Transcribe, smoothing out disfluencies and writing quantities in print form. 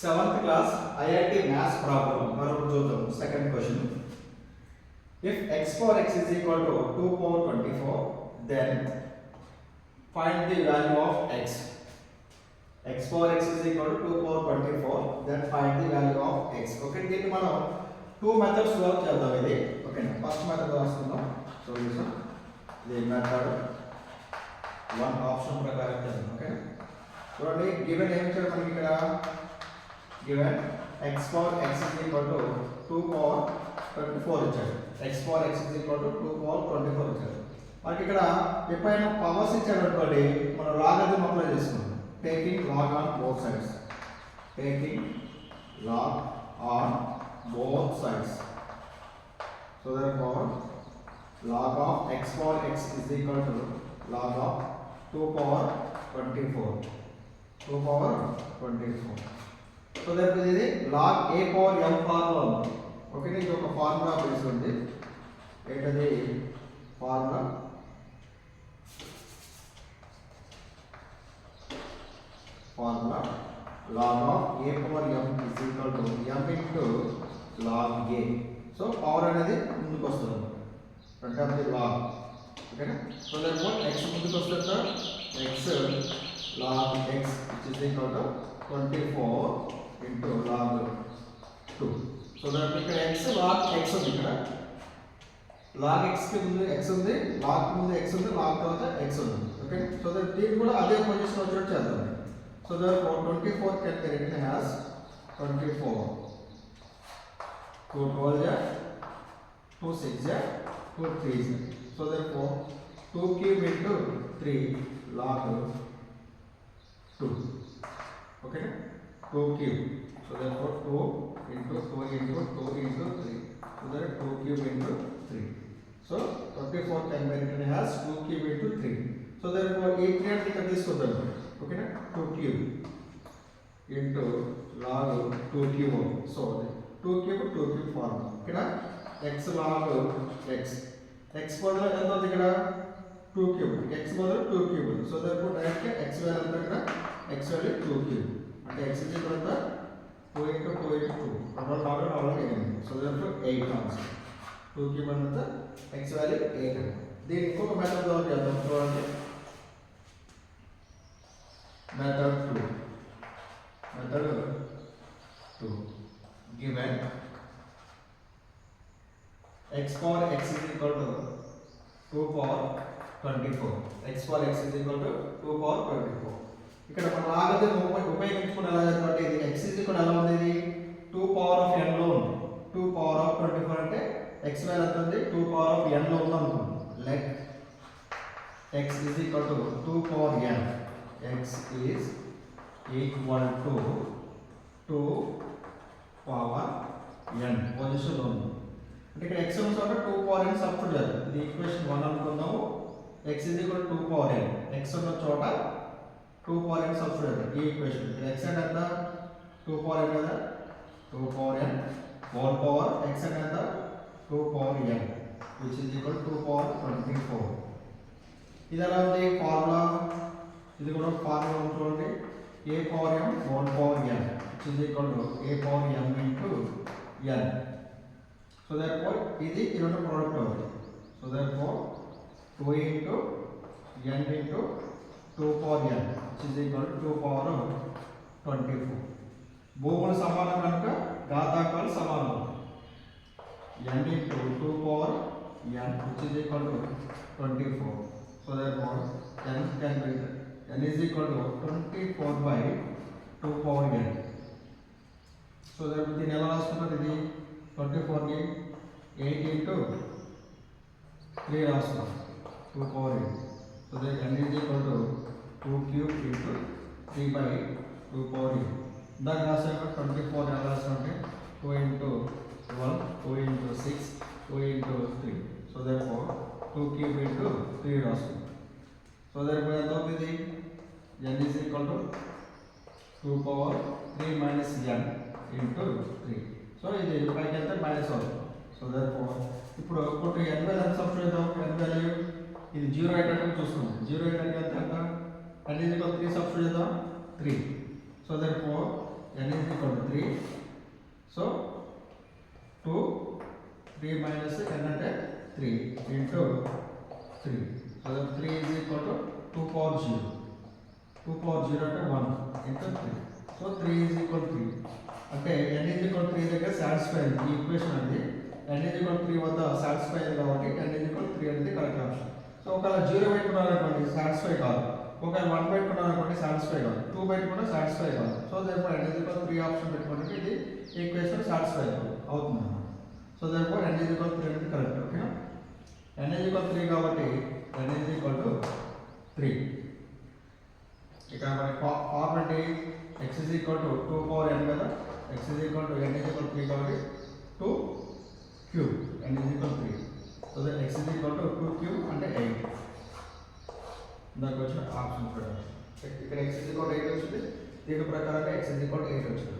Seventh class IIT maths problem. మరొకటి చూద్దాం. Second question. If x power x is equal to 2 power 24, then find the value of x. X power x is equal to 2 power 24, then find the value of x. Okay, దీన్ని మనం two methods లో చేద్దాం ఇది. Okay, first method రాసుకుందాం. Solution ఇది method 1 option ప్రకారం చేద్దాం. Okay, చూడండి గివెన్ ఏం ఇచ్చాడు మనకి ఇక్కడ given x power x is equal to 2 power 24 ఇచ్చాడు. x power x is equal to 2 power 24 ఇచ్చాడు. మనకి ఇక్కడ ఎప్పుడైనా పవర్స్ ఇచ్చాడు అనుకోండి, మనం లాగరిథం అప్లై చేసుకుంటాం. Taking log on both sides. Taking log on both sides. So therefore log of x power x is equal to log of 2 power 24. 2 power 24. So that ఇది log a power m formula ఉంది. Okay, ఇది ఒక formula base ఉంది. ఏంటది formula? log of a power m is equal to m into log a. So power అనేది ముందుకు వస్తుంది అంటే అది log. ఓకేనా? సో దట్ x ముందుకు వస్తుంది, x log x which is equal to 24 into log 2. So that ఇక్కడ x log x ఉంది, ఇక్కడ log x కి ముందు x ఉంది, log కి ముందు x ఉంది, log తర్వాత x ఉంది. ఓకే, సో దట్ దీన్ని కూడా అదే పొజిషన్ వచ్చేటట్టు చేద్దాం. So that 24 can be written as 24 2 12 ja 2 6 ja 2 3 ja. So therefore 2 cube into 3 log 2. Okay, 2 cube. So therefore 2 into 2 into 2 into 3. So that 2 cube into 3. So 24 can be written as 2 cube into 3. So therefore ఈ 3 అంటే ఇక్కడ తీసుకుందాం. ఓకేనా? 2 cube into log 2 cube. So 2 cube 2 cube formula. ఇక్కడ x log x. x బదులు ఎంత ఉంది ఇక్కడ? 2 cube. x బదులు 2 cube. So therefore డైరెక్ట్ గా x వాల్యూ ఎంత ఇక్కడ? x value 2 cube. అంటే x is equal to 2 into 2 into 2. Total power already given. So therefore 8 comes. 2 cube అంటే x value 8. దీని ఇంకొక మెథడ్ ద్వారా చేద్దాం. చూడండి, method 2. Method 2 given x power x is equal to 2 power 24. x power x is equal to 2 power 24. ఇక్కడ మనం logarithm ఉపయోగించుకుని ఎలా చేద్దామంటే ఇది x is equal ఎలా ఉంది? ఇది 2 పవర్ ఆఫ్ n లో ఉంది. 2 పవర్ ఆఫ్ 24 అంటే x వాల్యూ ఎంత ఉంది? 2 పవర్ ఆఫ్ n లో ఉంది అనుకోండి. Let x is equal to 2 power n. x is equal to 2 power n position లో ఉంది. అంటే ఇక్కడ x ఉన్న చోట 2 పవర్ n సబ్స్టిట్యూట్ చేద్దాం. ఇది ఈక్వేషన్ 1 అనుకుందాము. x is equal to 2 power n. x ఉన్న చోట 2 పవర్ n సబ్స్టిట్యూట్ ఈ ఈక్వేషన్. ఇక్కడ x అంటే ఎంత? 2 పవర్ n కదా, 2 power n whole power x అంటే ఎంత? 2 power n which is equal to 2 power 24. ఇది ఎలా ఉంది ఫార్ములా? ఇది కూడా ఫార్ములా చూడండి, a power m whole power n which is equal to a power m into n. So therefore ఇది ఈ రెండు ప్రోడక్ట్ అవుతుంది. So therefore 2 into n into 2 power n which is equal to 2 power 24. భూములు సమానం కనుక ఘాతాంకాలు సమానం. n into 2 power n which is equal to 24. So therefore n can be n is equal to 24 by 2 power n. So therefore దీన్ని ఎలా రాసుకుంటారు? ఇది 24 ని 8 into 3 రాస్తున్నాం, 2 power n. So that n is equal to 2 cube into 3 by 2 power n. దాన్ని రాసాక 24 ఎలా రాసామంటే 2 into 12, 2 into 6, 2 into 3. So therefore 2 cube into 3 రాస్తున్నాం. So therefore ఎంత అవుతుంది? n is equal to 2 power 3 minus n into 3. So ఇది పైకి వెళ్తే minus అవుతుంది. So therefore ఇప్పుడు ఒకటి n వాల్యూ ఎంత సబ్స్టిట్యూట్ చేద్దాం? n వాల్యూ ఇది 0 అయ్యేటట్టు చూస్తున్నాం. 0 అయ్యేటట్టు ఎంత? n is equal to 3 substitute చేద్దాం, 3. So therefore n is equal to 3. So 2, 3 minus n అంటే 3 into 3. So that 3 is equal to 2 power 0. 2 power 0 అంటే 1 into 3. So 3 is equal to 3. అంటే n is equal to 3 దగ్గర satisfy అయింది ఈ equation అనేది. n is equal to 3 వద్ద satisfy అయింది కాబట్టి n is equal to 3 అనేది కరెక్ట్ ఆప్షన్. సో ఒకవేళ 0 పెట్టుకున్నారనుకోండి సాటిస్ఫై కాదు, ఒకవేళ 1 పెట్టుకున్నారనుకోండి సాటిస్ఫై కాదు, 2 పెట్టుకున్నా సాటిస్ఫై కాదు. So therefore n is equal to 3 option పెట్టుకుంటే ఇది ఈక్వేషన్ సాటిస్ఫై అవుతుంది అన్నమాట. So therefore n is equal to 3 అనేది కరెక్ట్. ఓకేనా, n is equal to 3 కాబట్టి n is equal to 3. ఇక్కడ మనకి formula x is equal to 2 power n కదా, x is equal to n is equal to 3 కాబట్టి 2 cube n is equal to 3. So that x is equal to 2 cube అంటే 8. దానికి వచ్చిన option ఇక్కడ x is equal to 8 వచ్చింది, దీని ప్రకారంగా x is equal to 8 వచ్చింది.